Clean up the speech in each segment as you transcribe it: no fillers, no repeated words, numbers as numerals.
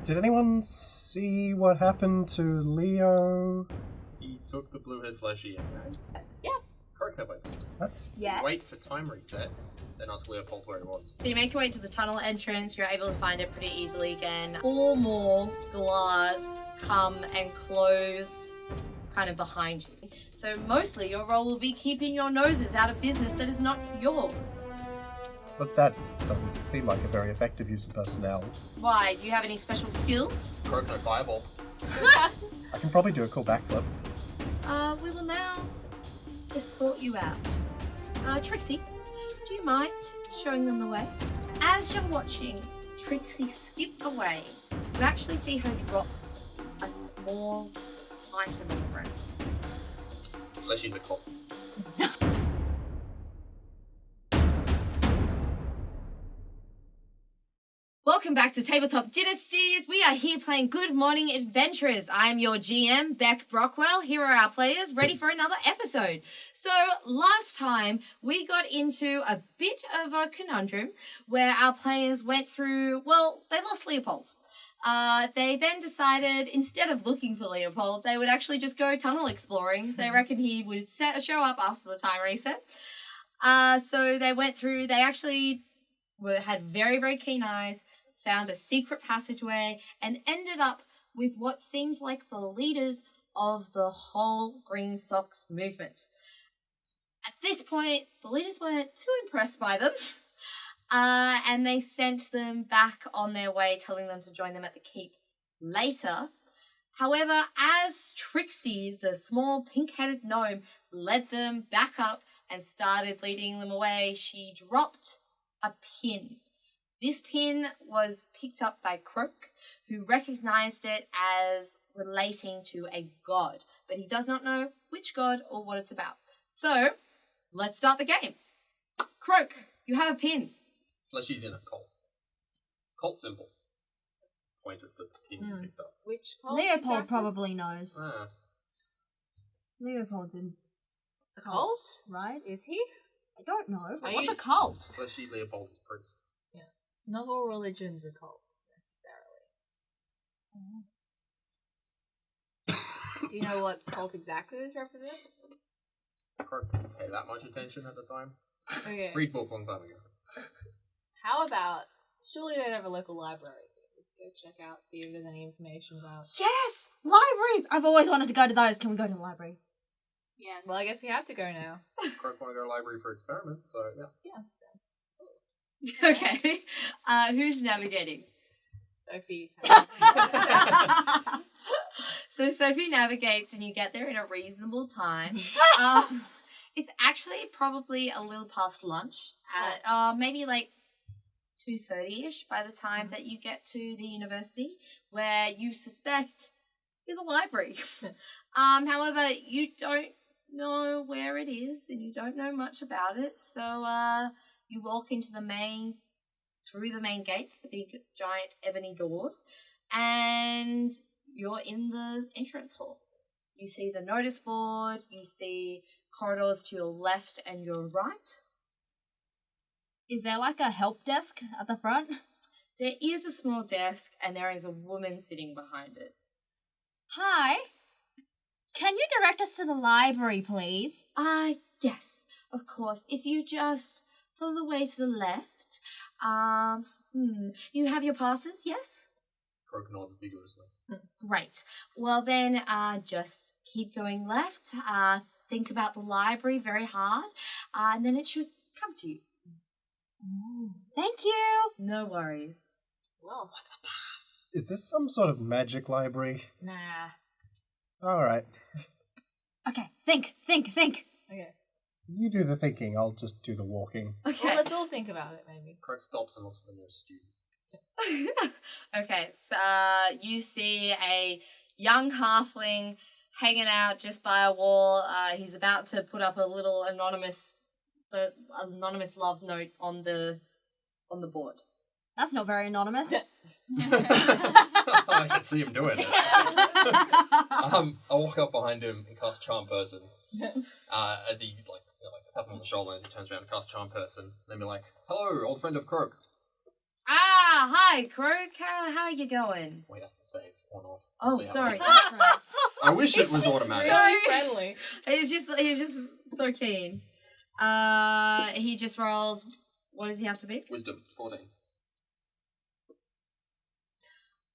Did anyone see what happened to Leo? He took the blue-head fleshy in, right? Yeah. Correct, have I? That's... Yes. Wait for time reset, then ask Leopold where he was. So you make your way to the tunnel entrance. You're able to find it pretty easily again. 4 more glass come and close kind of behind you. So mostly your role will be keeping your noses out of business that is not yours. But that doesn't seem like a very effective use of personnel. Why? Do you have any special skills? Croak no fireball. I can probably do a cool backflip. We will now escort you out. Trixie, do you mind showing them the way? As you're watching Trixie skip away, you actually see her drop a small item on the ground. Fleshy's a cult. Welcome back to Tabletop Dynasties. We are here playing Good Morning Adventurers. I'm your GM, Beck Brockwell. Here are our players, ready for another episode. So last time we got into a bit of a conundrum where our players went through, well, they lost Leopold. They then decided, instead of looking for Leopold, they would actually just go tunnel exploring. They reckon he would show up after the time reset. So they went through, they actually had very, very keen eyes, found a secret passageway, and ended up with what seems like the leaders of the whole Green Sox movement. At this point, the leaders weren't too impressed by them, and they sent them back on their way, telling them to join them at the keep later. However, as Trixie, the small pink-headed gnome, led them back up and started leading them away, she dropped a pin. This pin was picked up by Croak, who recognized it as relating to a god, but he does not know which god or what it's about. So, let's start the game. Croak, you have a pin. Fleshy's in a cult. Cult symbol. Point at the pin you picked up. Which cult Leopold exactly? probably knows. Ah. Leopold's in A cult? right? Is he? I don't know. Are What's you- a cult? Fleshy Leopold is priest. Not all religions are cults, necessarily. Do you know what cult exactly this represents? Croak didn't pay that much attention at the time. Okay. Read book long time ago. How about, surely they have a local library. Go check out, see if there's any information about... Yes! Libraries! I've always wanted to go to those. Can we go to the library? Yes. Well, I guess we have to go now. Croak want to go to the library for experiment, so yeah. Yeah, sounds... Okay. Who's navigating? Sophie. So Sophie navigates and you get there in a reasonable time. It's actually probably a little past lunch at maybe like 2:30ish by the time that you get to the university, where you suspect is a library. However, you don't know where it is and you don't know much about it, so you walk into through the main gates, the big giant ebony doors, and you're in the entrance hall. You see the notice board, you see corridors to your left and your right. Is there like a help desk at the front? There is a small desk and there is a woman sitting behind it. Hi. Can you direct us to the library, please? Yes, of course. If you just follow the way to the left. You have your passes, yes? Croak nods vigorously. Great. Well then, just keep going left. Think about the library very hard, and then it should come to you. Thank you. No worries. Well, What's a pass? Is this some sort of magic library? nah. Alright. Okay, think. Okay. You do the thinking, I'll just do the walking. Okay. Well, let's all think about it, maybe. Croak stops and looks for the nearest student. Okay, so you see a young halfling hanging out just by a wall. He's about to put up a little anonymous love note on the board. That's not very anonymous. I can see him doing it. I walk up behind him and cast Charm Person. As he tap him on the shoulder as he turns around and cast Charm Person. Then be like, "Hello, old friend of Croak. Hi, Croak. How are you going? Wait, that's the save or not? Oh, See how- sorry. That's right. I wish it was automatic. Really friendly. He's just so keen. He just rolls. What does he have to be? Wisdom 14.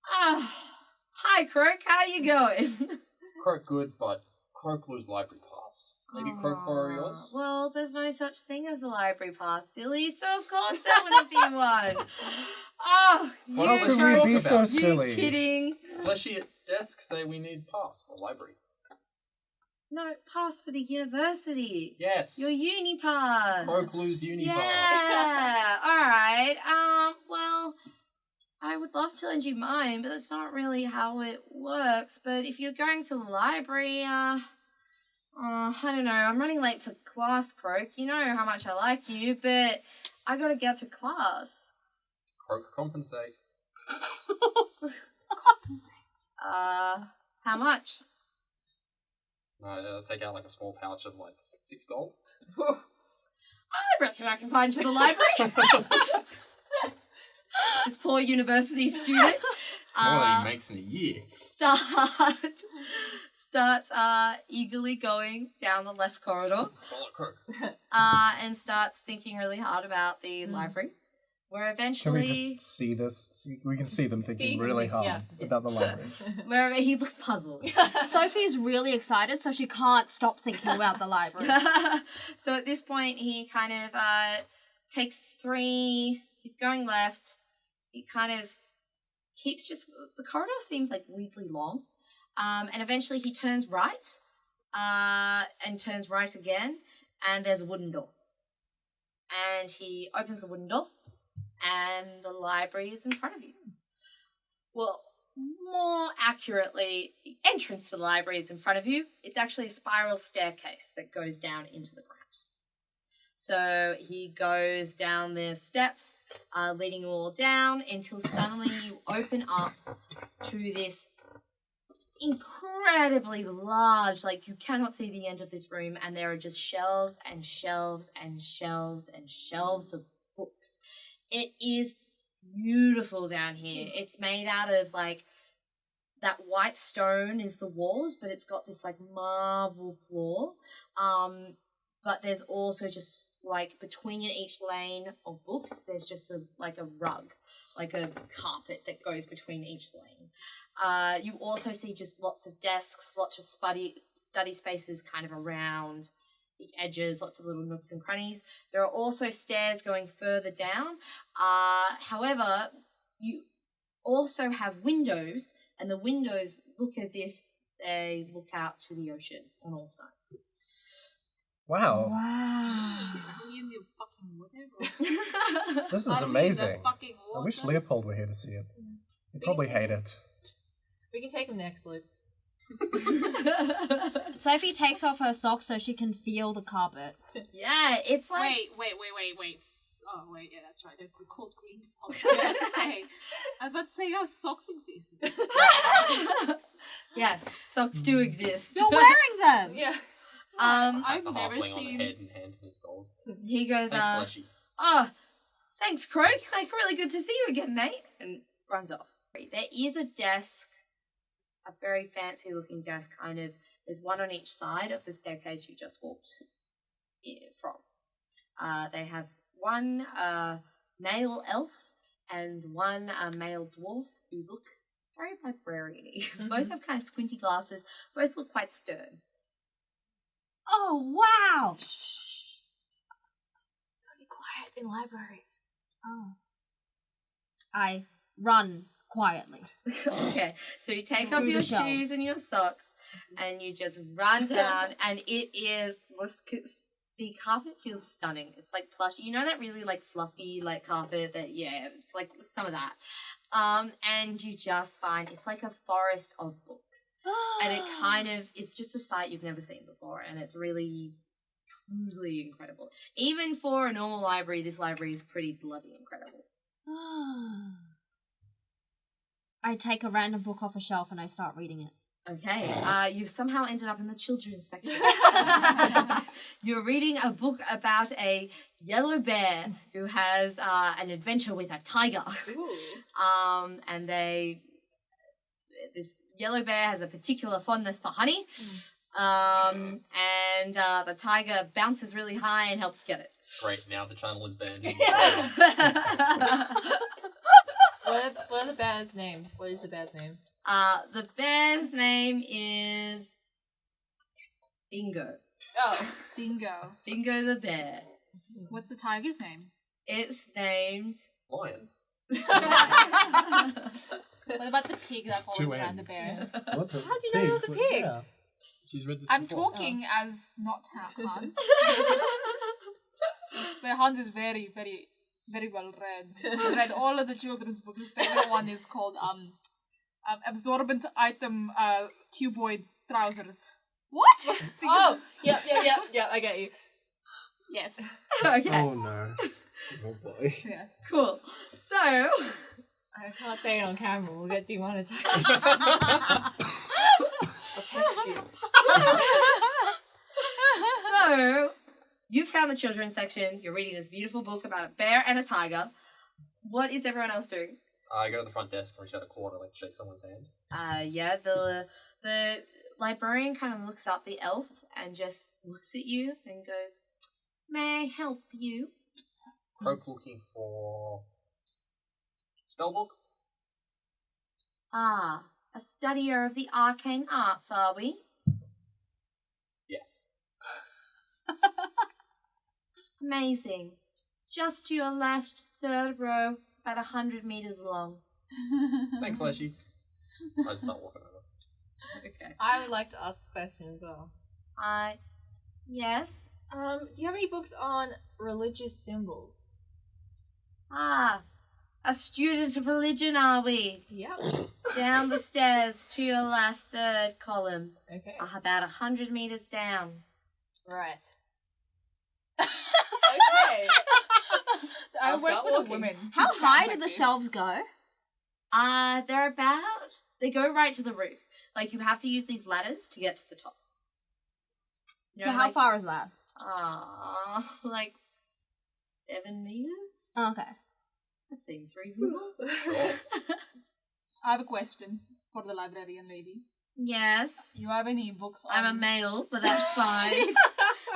Hi, Croak. How you going? Croak good, but Croak lose library pass. Maybe Croak borrow yours? Well, there's no such thing as a library pass, silly. So of course there wouldn't be one. Oh, What How else could should we we talk be about? so you silly? kidding? Fleshy at desk say we need pass for library. No, pass for the university. Yes. Your uni pass. Croak lose uni pass. Yeah. All right. Well, I would love to lend you mine, but that's not really how it works. But if you're going to the library, I don't know. I'm running late for class, Croak. You know how much I like you, but I gotta get to class. Croak compensate. How much? Take out like a small pouch of like 6 gold. I reckon I can find you the library. This poor university student. More than he makes in a year. Starts eagerly going down the left corridor. Follow Croak. And starts thinking really hard about the library. Where Can eventually, we just see this? We can see them thinking See, really hard yeah. about the library. where he looks puzzled. Sophie's really excited, so she can't stop thinking about the library. So at this point, he kind of takes 3. He's going left. He kind of keeps the corridor seems like weirdly long. And eventually he turns right, and turns right again, and there's a wooden door. And he opens the wooden door, and the library is in front of you. Well, more accurately, the entrance to the library is in front of you. It's actually a spiral staircase that goes down into the ground. So he goes down the steps, leading you all down until suddenly you open up to this incredibly large, like you cannot see the end of this room, and there are just shelves and shelves and shelves and shelves of books. It is beautiful down here. It's made out of like that white stone is the walls, but it's got this like marble floor. But there's also just like between each lane of books, there's just a rug, like a carpet that goes between each lane. You also see just lots of desks, lots of study spaces kind of around the edges, lots of little nooks and crannies. There are also stairs going further down. However, you also have windows, and the windows look as if they look out to the ocean on all sides. Wow. Wow. This is amazing. I wish Leopold were here to see it. He'd probably hate it. We can take him next, Luke. Sophie takes off her socks so she can feel the carpet. Yeah, it's like... Wait. Oh, wait, yeah, that's right. They're called green socks. I was about to say, yeah, socks exist. Yes, socks do exist. You're wearing them! Yeah. I've the never halfling on seen... the head and hand in his gold. He goes, Thanks, Fleshy. oh, thanks, Croak. Like, really good to see you again, mate. And runs off. There is a desk, a very fancy-looking desk, kind of. There's one on each side of the staircase you just walked from. They have one male elf and one male dwarf who look very librarian-y. Both have kind of squinty glasses. Both look quite stern. Oh, wow! Don't be quiet in libraries. Oh. I run quietly. Okay, so you take off Through your the shelves. shoes and your socks, and you just run down, and it is the carpet feels stunning. It's like plush. You know that really like fluffy like carpet that it's like some of that. And you just find it's like a forest of books, and it kind of it's just a sight you've never seen before, and it's really truly incredible. Even for a normal library, this library is pretty bloody incredible. I take a random book off a shelf and I start reading it. Okay, you've somehow ended up in the children's section. You're reading a book about a yellow bear who has an adventure with a tiger. And this yellow bear has a particular fondness for honey. And the tiger bounces really high and helps get it. Great, now the channel is banned. What are the bear's name? What is the bear's name? The bear's name is Bingo. Oh, Bingo. Bingo the bear. What's the tiger's name? It's named... Lion. What about the pig that follows around the ends. bear? What the How do you know it was a pig? pig? Yeah. She's read this I'm before. talking as not Hans. But Hans is very, very, very well read. He read all of the children's books. His favorite one is called Absorbent Item Cuboid Trousers. What? Oh, yep, I get you. Yes. Okay, Oh no. Oh boy. Yes. cool. So, I can't say it on camera. We'll get demonetized. I'll text you. So, you found the children's section. You're reading this beautiful book about a bear and a tiger. What is everyone else doing? I go to the front desk and reach out a claw to shake someone's hand. Yeah, the librarian kind of looks up the elf and just looks at you and goes, "May I help you?" Croak looking for spellbook. Ah, a studier of the arcane arts, are we? Yes. Amazing. Just to your left, third row, about 100 meters long. Thank Fleshy. I just start walking over. Okay. I would like to ask a question as well. Yes? Do you have any books on religious symbols? Ah, a student of religion, are we? Yep. Down the stairs to your left, third column. Okay. About 100 meters down. Right. Okay. I I'll work start with a walking. woman. How Sounds high like do the this. shelves go? They go right to the roof. Like, you have to use these ladders to get to the top. You So know, how like, far is that? like 7 meters? Oh, okay. That seems reasonable. Sure. I have a question for the librarian lady. Yes. You have any books on... I'm a male, but that's fine.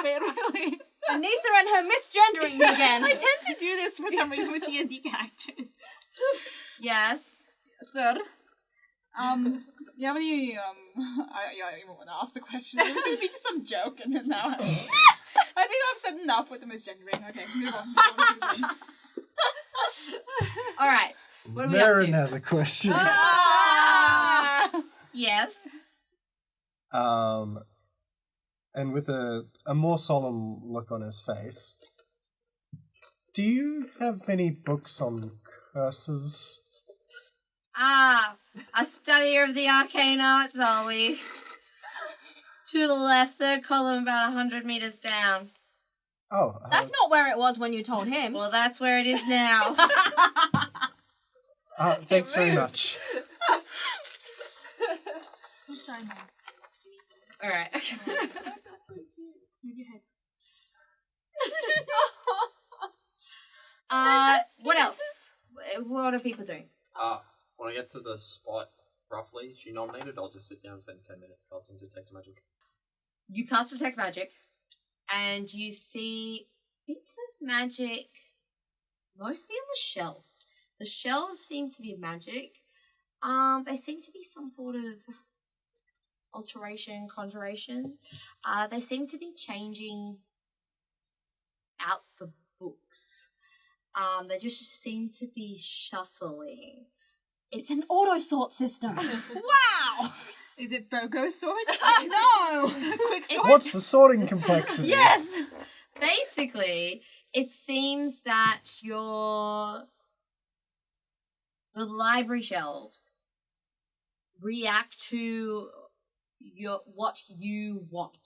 Wait, really? Anissa and her misgendering again. I tend to do this for some reason with D&D characters. Yes. Sir, you have any, I even want to ask the question. It would just be just some joke, and then now I think I've said enough with the misgendering. Okay, move on. All right. What are we up Marin to? has a question. Yes. And with a more solemn look on his face, do you have any books on curses? Ah, a studier of the arcane arts, are we? To the left, third column, about 100 meters down. Oh, That's not where it was when you told him. Well, that's where it is now. thanks very much. I'm sorry, Mom. All right. Move your head. What else? What are people doing? When I get to the spot, roughly, she nominated, I'll just sit down and spend 10 minutes casting Detect Magic. You cast Detect Magic, and you see bits of magic, mostly on the shelves. The shelves seem to be magic. They seem to be some sort of alteration, conjuration. They seem to be changing out the books. They just seem to be shuffling. It's an auto sort system. Wow! Is it Bogo sword? No! Quick sword? What's the sorting complexity? Yes! Basically, it seems that the library shelves react to what you want.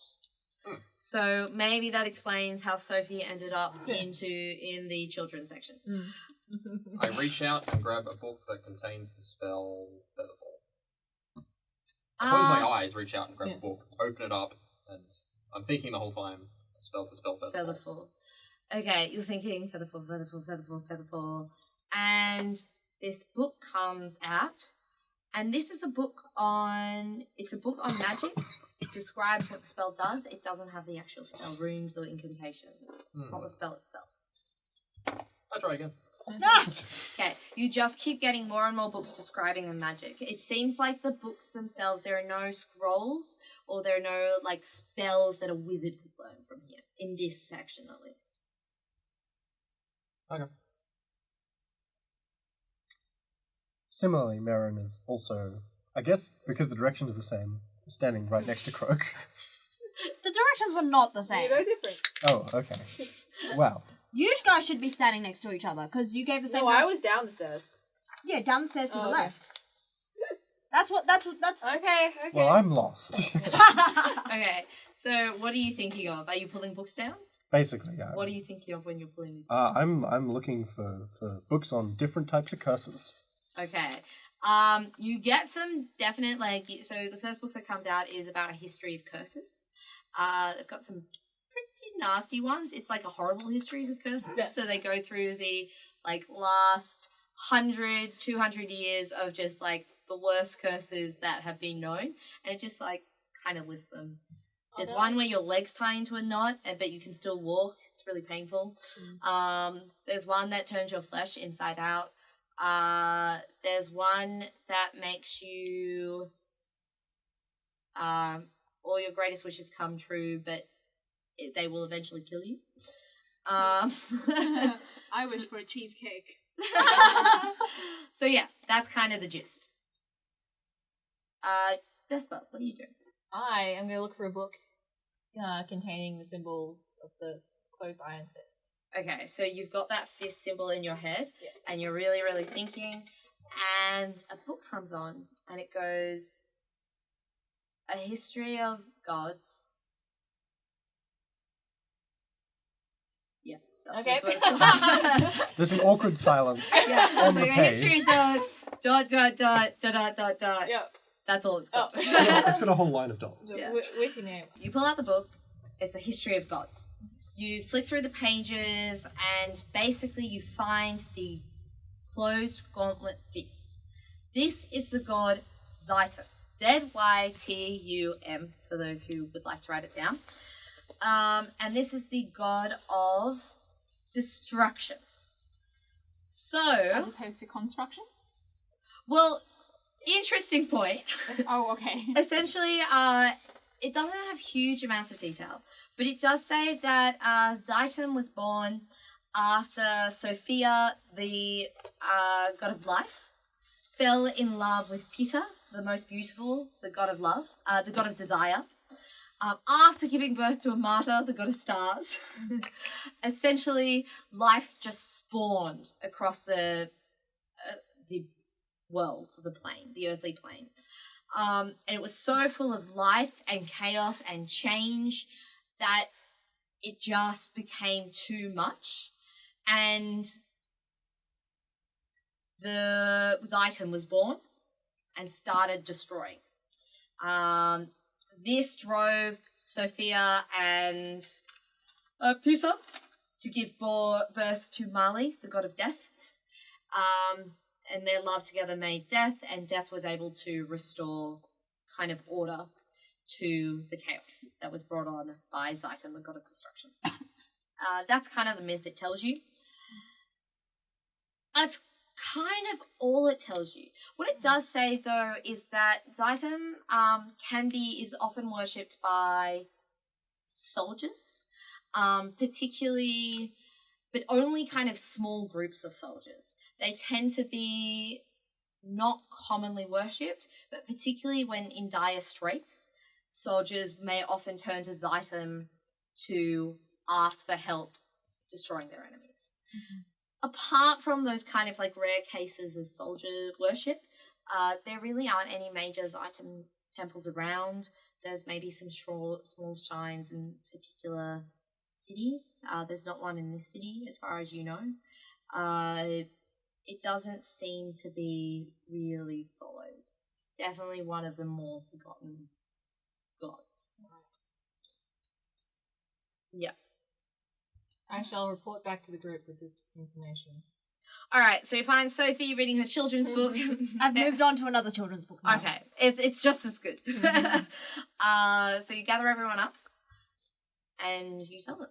So maybe that explains how Sophie ended up in the children's section. I reach out and grab a book that contains the spell Featherfall. I close my eyes, reach out and grab a book, open it up, and I'm thinking the whole time, spell for spell, feather fall. Okay, you're thinking featherfall, and this book comes out, and this is a book on magic. It describes what the spell does. It doesn't have the actual spell runes or incantations. It's not the spell itself. I'll try again. Okay, you just keep getting more and more books describing the magic. It seems like the books themselves, there are no scrolls or there are no like spells that a wizard could learn from here, in this section at least. Okay. Similarly, Merrin is also, I guess, because the directions are the same, standing right next to Croak. The directions were not the same. They're different. Oh, okay. Wow. You guys should be standing next to each other because you gave the same. No, I was down the stairs. Yeah, down the stairs to the okay. left. That's. Okay. Well, I'm lost. Okay, so what are you thinking of? Are you pulling books down? Basically, yeah. What are you thinking of when you're pulling these books? I'm looking for books on different types of curses. Okay. You get some definite, so the first book that comes out is about a history of curses. They've got some pretty nasty ones. It's like a horrible histories of curses. Yeah. So they go through the, last 100, 200 years of just, the worst curses that have been known. And it just, kind of lists them. There's one where your legs tie into a knot, but you can still walk. It's really painful. There's one that turns your flesh inside out. There's one that makes you all your greatest wishes come true, but they will eventually kill you. I wish for a cheesecake. So yeah, that's kind of the gist. Vespa, what do you do? I am going to look for a book containing the symbol of the closed iron fist. Okay, so you've got that fist symbol in your head, and you're really, really thinking, and a book comes on, and it goes, A History of Gods. Yeah, that's Okay. just what it's called. There's an awkward silence Yeah, on it's the like A page. History of dot. Yep. That's all it's called. It's got a whole line of dots. It's a Yeah. witty name. You pull out the book, it's A History of Gods. You flick through the pages, and basically you find the closed gauntlet fist. This is the god Zytum. Zytum, for those who would like to write it down. And this is the god of destruction. As So, opposed to construction? well, interesting point. Oh, okay. Essentially, it doesn't have huge amounts of detail, but it does say that Zytum was born after Sophia, the god of life, fell in love with Peter, the most beautiful, the god of love, the god of desire. After giving birth to a martyr, the god of stars. Essentially, life just spawned across the world, the plane, the earthly plane. And it was so full of life and chaos and change that it just became too much. And the Zytum was born and started destroying. This drove Sophia and Peter to give birth to Mali, the god of death. And their love together made death, and death was able to restore kind of order to the chaos that was brought on by Zytum, the god of destruction. That's kind of the myth it tells you. That's kind of all it tells you. What it does say, though, is that Zytum is often worshipped by soldiers, particularly, but only kind of small groups of soldiers. They tend to be not commonly worshipped, but particularly when in dire straits, soldiers may often turn to Zytum to ask for help destroying their enemies. Mm-hmm. Apart from those kind of rare cases of soldier worship, there really aren't any major Zytum temples around. There's maybe some small shrines in particular cities. There's not one in this city, as far as you know. It doesn't seem to be really followed. It's definitely one of the more forgotten gods. Yeah. I shall report back to the group with this information. All right, so you find Sophie reading her children's book. I've moved on to another children's book now. Okay, it's just as good. So you gather everyone up, and you tell them.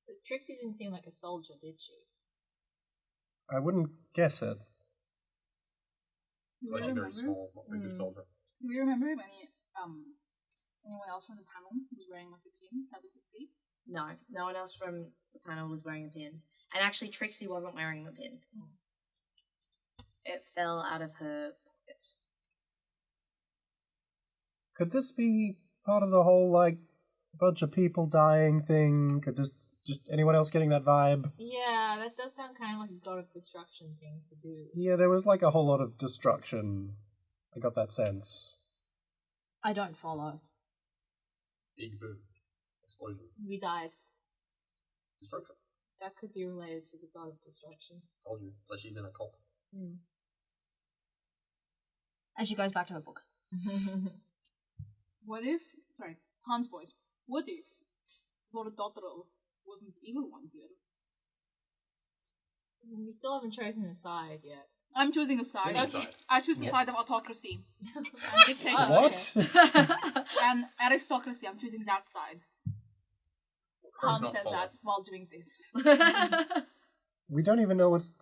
But Trixie didn't seem like a soldier, did she? I wouldn't guess it. Do we Actually, very remember? small, not very good soldier. Do we remember if anyone else from the panel was wearing like a pin that we could see? No one else from the panel was wearing a pin. And actually, Trixie wasn't wearing the pin. It fell out of her pocket. Could this be part of the whole, like, bunch of people dying thing? Could this just anyone else getting that vibe? Yeah, that does sound kind of like a god of destruction thing to do. Yeah, there was like a whole lot of destruction. I got that sense. I don't follow. Big boom. Explosion. We died. Destruction. That could be related to the god of destruction. Told you. So she's in a cult. And she goes back to her book. What if, sorry, Hans voice, what if Lord Dotterel wasn't the evil one here? We still haven't chosen a side yet. I'm choosing a side. Choosing a side. I choose the side of autocracy. And dictatorship. What? And aristocracy, I'm choosing that side. Hans Not says follow. that while doing this. We don't even know what's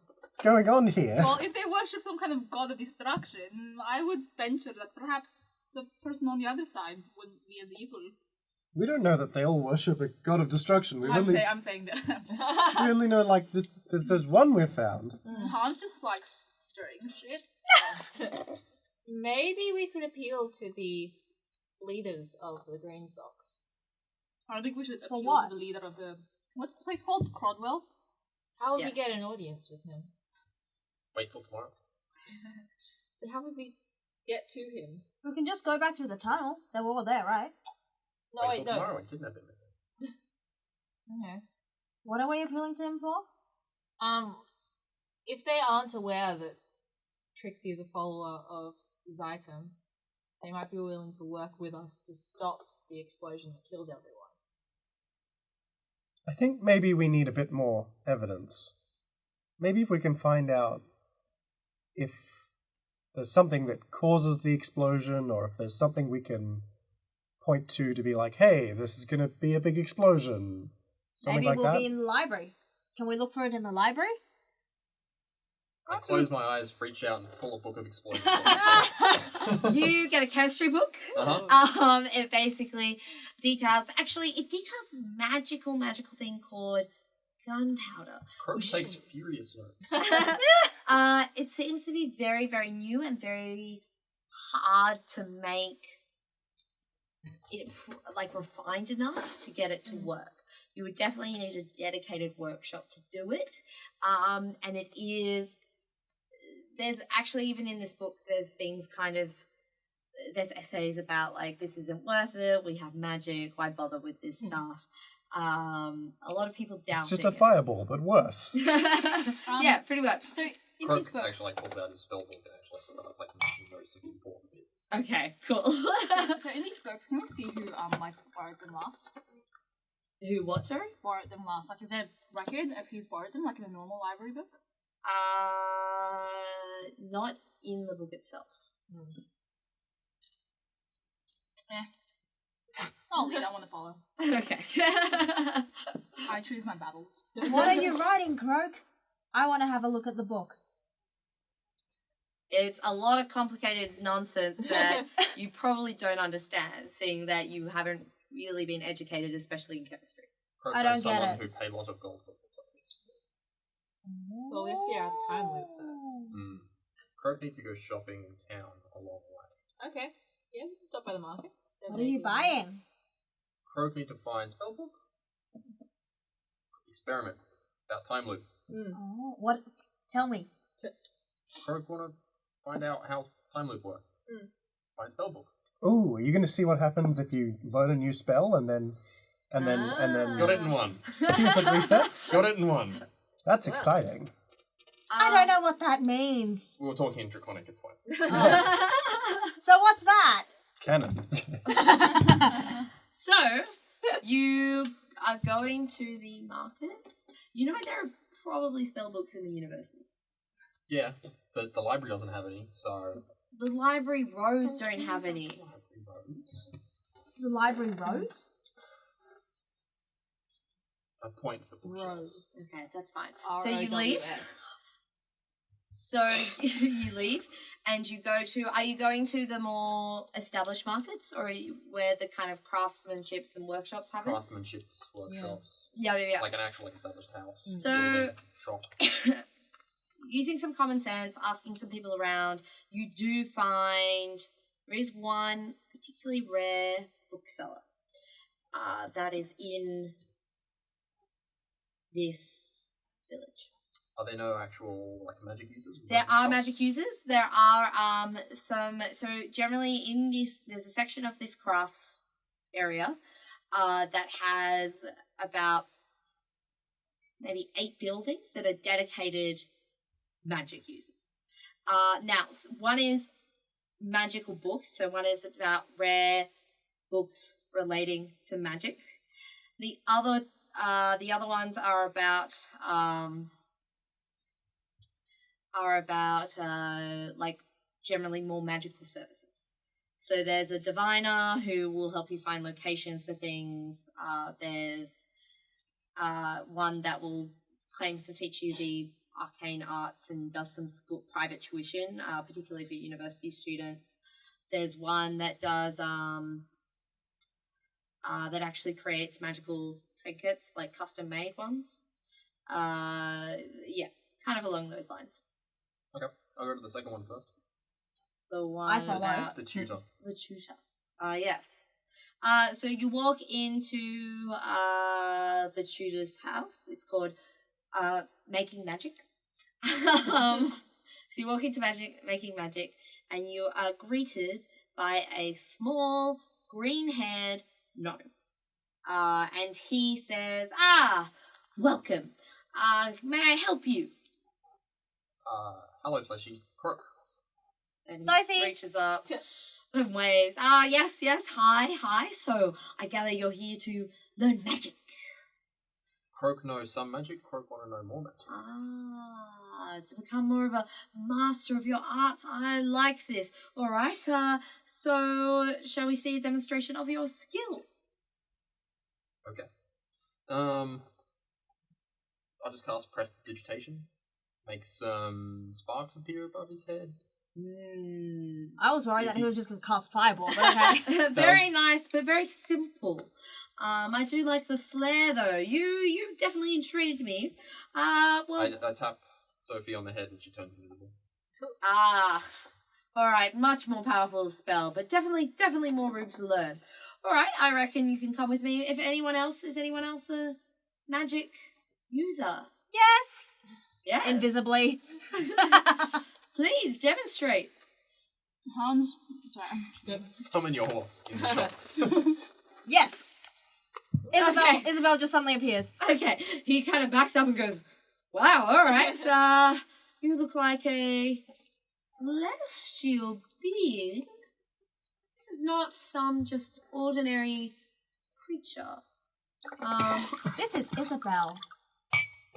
going on here. Well, if they worship some kind of god of destruction, I would venture that perhaps the person on the other side wouldn't be as evil. We don't know that they all worship a god of destruction. I'm saying that. We only know, like, there's one we've found. Hans just likes stirring shit. Maybe we could appeal to the leaders of the Green Sox. I think we should appeal what? to the leader of the... What's this place called? Krodwell? How would Yes. we get an audience with him? Wait till tomorrow. But how would we get to him? We can just go back through the tunnel. They were all there, right? No, Wait wait, till no. tomorrow and kidnap him. Okay. What are we appealing to him for? If they aren't aware that Trixie is a follower of Zytem, they might be willing to work with us to stop the explosion that kills everyone. I think maybe we need a bit more evidence. Maybe if we can find out if there's something that causes the explosion, or if there's something we can point to be like, hey, this is going to be a big explosion. Something Maybe like we'll that. be in the library. Can we look for it in the library? I close my eyes, reach out, and pull a book of explosions. You get a chemistry book. Uh-huh. It basically details. Actually, it details this magical thing called gunpowder. Croak Which- takes furious notes. It seems to be very, very new and very hard to make it like refined enough to get it to work. You would definitely need a dedicated workshop to do it. And it is. There's actually, even in this book, there's things there's essays about, like, this isn't worth it, we have magic, why bother with this stuff? A lot of people doubt It's just a fireball, but worse. yeah, pretty much. So, in Croak these books... actually like, pulls out his spell book and actually starts like making notes of the important bits. Okay, cool. So in these books, can we see who borrowed them last? Who, what, sorry? Borrowed them last. Like, is there a record of who's borrowed them, like in a normal library book? Not in the book itself. I'll lead. I want to follow. Okay. I choose my battles. What are you writing, Croak? I want to have a look at the book. It's a lot of complicated nonsense that you probably don't understand, seeing that you haven't really been educated, especially in chemistry. Croak I don't knows get someone it. who paid a lot of gold for it. Well, we have to get out of the time loop first. Croak needs to go shopping in town a long way. Okay. Yeah, we can stop by the markets. What are you buying? Croak need to find spellbook. Experiment about time loop. Oh, what? Tell me. Croak want to find out how time loop works. Find spellbook. Ooh, are you going to see what happens if you learn a new spell and then Got it in one. see if it resets? Got it in one. That's exciting. I don't know what that means. We were talking in Draconic, it's fine. So what's that? Canon. So, you are going to the markets. You know there are probably spell books in the university. Yeah, but the library doesn't have any, so... The library rows don't have any. Library rows? The library rows? I point at the bookshelves. Okay, that's fine. So you ROWS. leave. So you leave and you go to... Are you going to the more established markets or are you where the kind of craftsmanships and workshops happen? Craftsmanships, workshops. Yeah. Like an actual established house. So- building, shop. Using some common sense, asking some people around, you do find there is one particularly rare bookseller that is in this village. Are there no actual like magic users? There are shops? magic users. There are some. So generally, in this, there's a section of this crafts area that has about maybe 8 buildings that are dedicated magic users. Now, one is magical books. So one is about rare books relating to magic. The other ones are about like generally more magical services. So there's a diviner who will help you find locations for things. There's one that will claims to teach you the arcane arts and does some school private tuition, particularly for university students. There's one that does that actually creates magical trinkets, like custom made ones. Yeah, kind of along those lines. Okay, I'll go to the second one first. The one I follow. about The tutor. the tutor. Yes. So you walk into the tutor's house. It's called Making Magic. So you walk into Making Magic, and you are greeted by a small green-haired gnome. And he says, welcome. May I help you? Hello, Fleshy. Crook. And Sophie. he reaches up and waves. Yes, hi. So I gather you're here to learn magic. Croak knows some magic, Croak want to know more magic. To become more of a master of your arts. I like this. All right, so shall we see a demonstration of your skill? Okay. I'll just cast Prestidigitation. Make some sparks appear above his head. I was worried Is that he he- was just going to cast Fireball, but okay. Very nice, but very simple. I do like the flair, though. You definitely intrigued me. Well, I tap Sophie on the head and she turns invisible. all right, much more powerful spell, but definitely more room to learn. All right, I reckon you can come with me. If anyone else, is anyone else a magic user? Yes! Yes. Invisibly. Please demonstrate. Hans, sorry. Summon your horse in the shop. Yes! Okay. Isabel just suddenly appears. Okay, he kind of backs up and goes, "Wow, all right. You look like a celestial being. This is not some just ordinary creature." This is Isabel.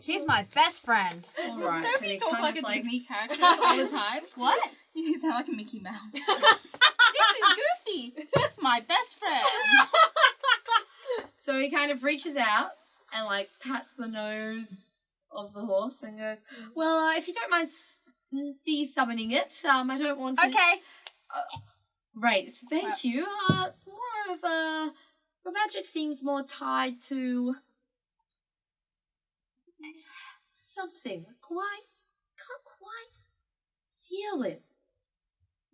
She's my best friend. All Does right. Sophie and he talk kind like of a Disney character all the time? What? You sound like a Mickey Mouse. This is Goofy. He's my best friend. So he kind of reaches out and like pats the nose of the horse and goes, "Well, if you don't mind de-summoning it, I don't want to." Okay. Right, thank you. More of the magic seems more tied to something. Can't quite feel it.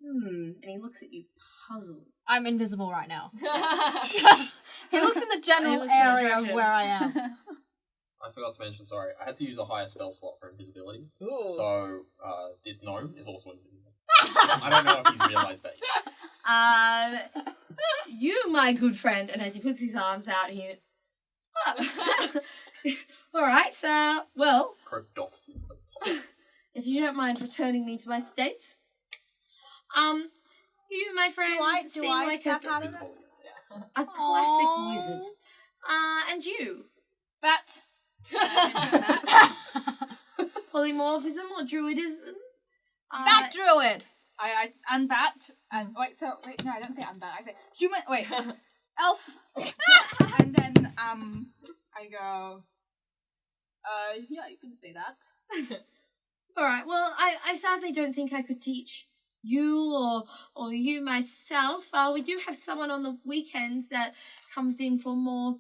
And he looks at you puzzled. I'm invisible right now. He looks in the general He looks in the area of direction. where I am. I forgot to mention, sorry, I had to use a higher spell slot for invisibility. Ooh. So, this gnome is also invisible. I don't know if he's realised that yet. You, my good friend, and as he puts his arms out, he. All right. Well, Croak doffs is the top. if you don't mind returning me to my state, You, my friend, Do seem I like step out of it? Visible. Yeah. a classic Aw. wizard. And you? Bat. Polymorphism or druidism? Bat druid. I unbat and no, I don't say unbat. I say human. Wait, elf. And then I go. Yeah, you can say that. Alright, well, I sadly don't think I could teach you or you myself. We do have someone on the weekend that comes in for more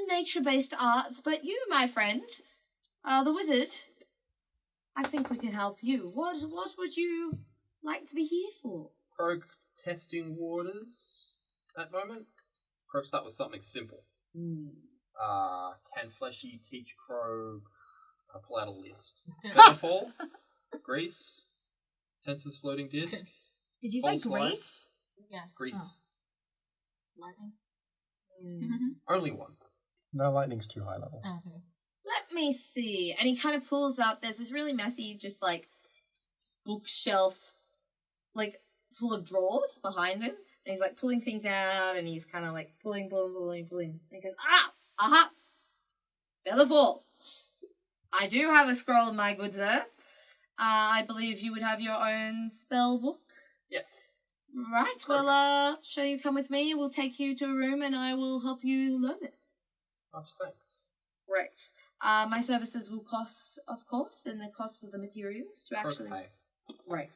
nature-based arts, but you, my friend, the wizard, I think we can help you. What would you like to be here for? Krog testing waters at moment. Krog start with something simple. Can Fleshy teach Krog? Pull out a list. Featherfall, Grease, Tensor's floating disc. Did you False say light. Greece? Yes. Grease. Lightning. Only one. No, lightning's too high level. Okay. Let me see. And he kind of pulls up, there's this really messy, just like, bookshelf, like, full of drawers behind him. And he's like pulling things out, and he's kind of like pulling. And he goes, aha! Featherfall! I do have a scroll, my good sir. I believe you would have your own spell book. Yeah. Right, well, shall you come with me? We'll take you to a room and I will help you learn this. Much thanks. Right. My services will cost, of course, and the cost of the materials to Krog actually... pay. Right.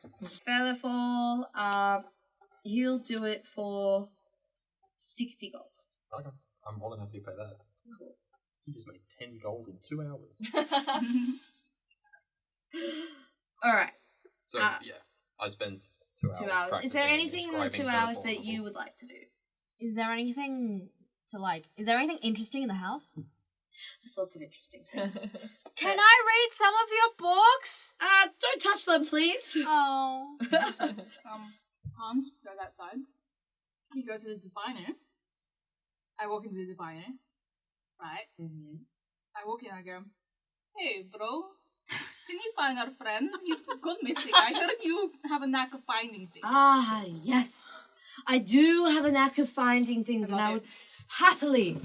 Featherfall, he'll do it for 60 gold. Okay. I'm more than happy to pay that. Cool. You just made 10 gold in 2 hours. Alright, So, yeah, I spent 2 hours. 2 hours. Is there practicing anything in the describing 2 hours Featherfall that in the you book. would like to do? Is there anything interesting in the house? There's lots of interesting things. Can I read some of your books? Don't touch them, please. Oh. Hans goes outside. He goes to the diviner. I walk into the diviner. Right. I walk in and I go, "Hey, bro, can you find our friend? He's gone missing. I heard you have a knack of finding things." Ah, yes. I do have a knack of finding things, and I would happily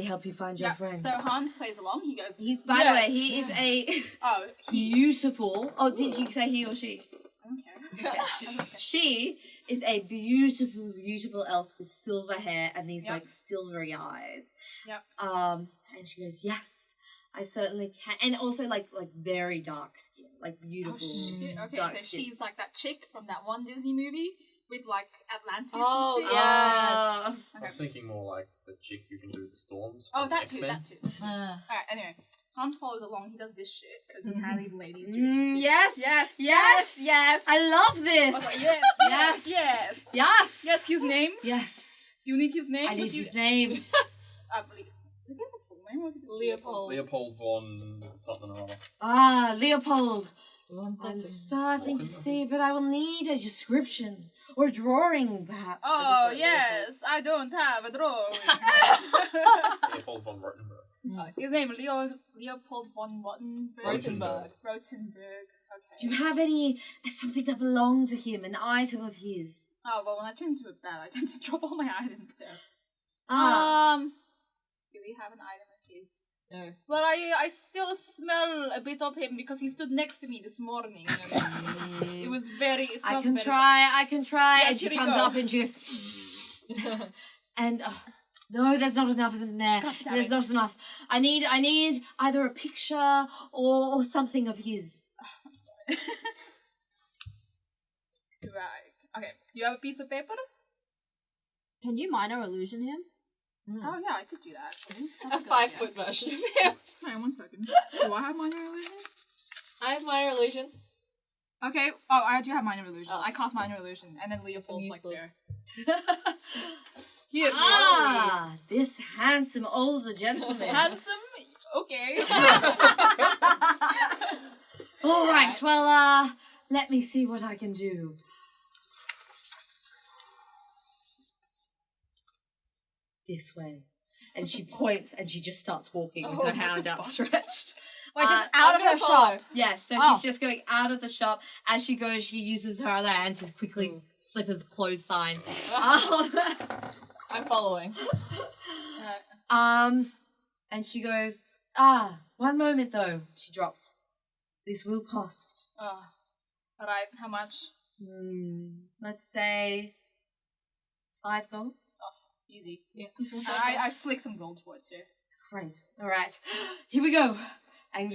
help you find your friend. So Hans plays along. He goes, He's, by the way, he is a "Oh, beautiful... Oh, did you say he or she? I don't care." Okay. She is a beautiful, beautiful elf with silver hair and these, Yep. like, silvery eyes. Yep. And she goes, yes, I certainly can. And also, like very dark skin. Like, Oh beautiful shit. Okay, dark so skin. she's like that chick from that one Disney movie with like Atlantis Oh, and shit. Ah. I was thinking more like the chick who can do the storms. Oh, from that X-Men. too. Alright, anyway. Hans follows along, he does this shit, because he had the ladies do Yes. Yes, Yes. yes. I love this. I was like, yes, Yes. yes. Yes. Yes, his name? Yes. Do you need his name? I need Would you- his name. I believe. Does he have a full name or is it just Leopold. Leopold von something or other. Ah, Leopold. 1 I'm second. starting to see, but I will need a description or a drawing, perhaps. Oh, Just like yes, I don't have a drawing. Leopold von Rottenberg. His name, Leopold von Rottenberg. Rotenberg. Rotenberg. Okay. Do you have something that belonged to him, an item of his? Oh, well, when I turn into a bat, I tend to drop all my items, so. Ah. Do we have an item of his? No. Well, I still smell a bit of him because he stood next to me this morning. And it was very. It I smelled can very try. Yes, and she here you comes go. up and she goes, and no, there's not enough of him there. God damn There's it. not enough. I need either a picture or something of his. Right. Okay. Do you have a piece of paper? Can you minor illusion him? Oh yeah, I could do that. Actually. A 5-foot version of him. Hang on 1 second. Do I have minor illusion? I have minor illusion. Okay. Oh, I do have minor illusion. Oh. I cast minor illusion, and then Leopold's like useless. there. Here's Ah, this handsome older gentleman. handsome. Okay. All right, well, let me see what I can do. This way. And she points and she just starts walking with her hand outstretched. We're just out of her shop. Yeah, so Oh. she's just going out of the shop. As she goes, she uses her other hand to quickly flip his close sign. I'm following. And she goes, one moment though. She drops. This will cost. Alright, how much? Let's say 5 gold. Easy. Yeah. I flick some gold towards you. Great. All right. Here we go. And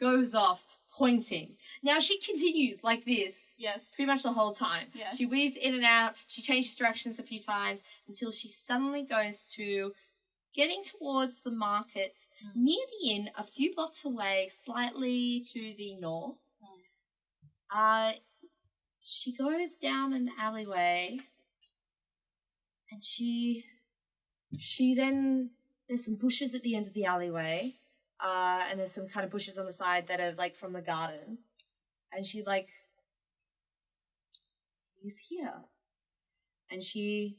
goes off, pointing. Now she continues like this. Yes. Pretty much the whole time. Yes. She weaves in and out. She changes directions a few times until she suddenly goes to getting towards the markets near the inn, a few blocks away, slightly to the north. She goes down an alleyway, and she then, there's some bushes at the end of the alleyway, and there's some kind of bushes on the side that are like from the gardens, and she like is here, and she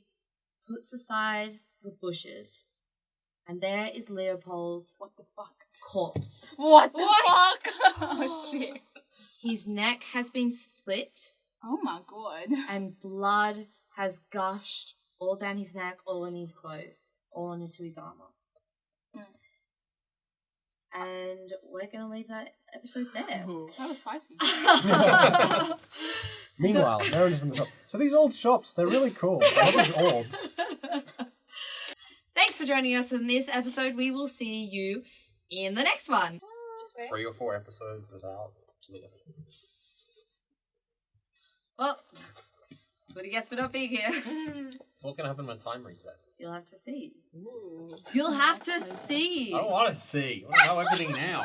puts aside the bushes, and there is Leopold's corpse. What the fuck? Oh shit. His neck has been slit, Oh my god. and blood has gushed all down his neck, all in his clothes, all into his armor. And we're going to leave that episode there. That was spicy. Meanwhile, Mary's in the shop. So these old shops, they're really cool. I love these orbs. Thanks for joining us in this episode. We will see you in the next one. 3 or 4 episodes without Leah. Well, that's what he gets for not being here. So what's going to happen when time resets? You'll have to see. You'll have to see. I don't want to see. I want to know everything now.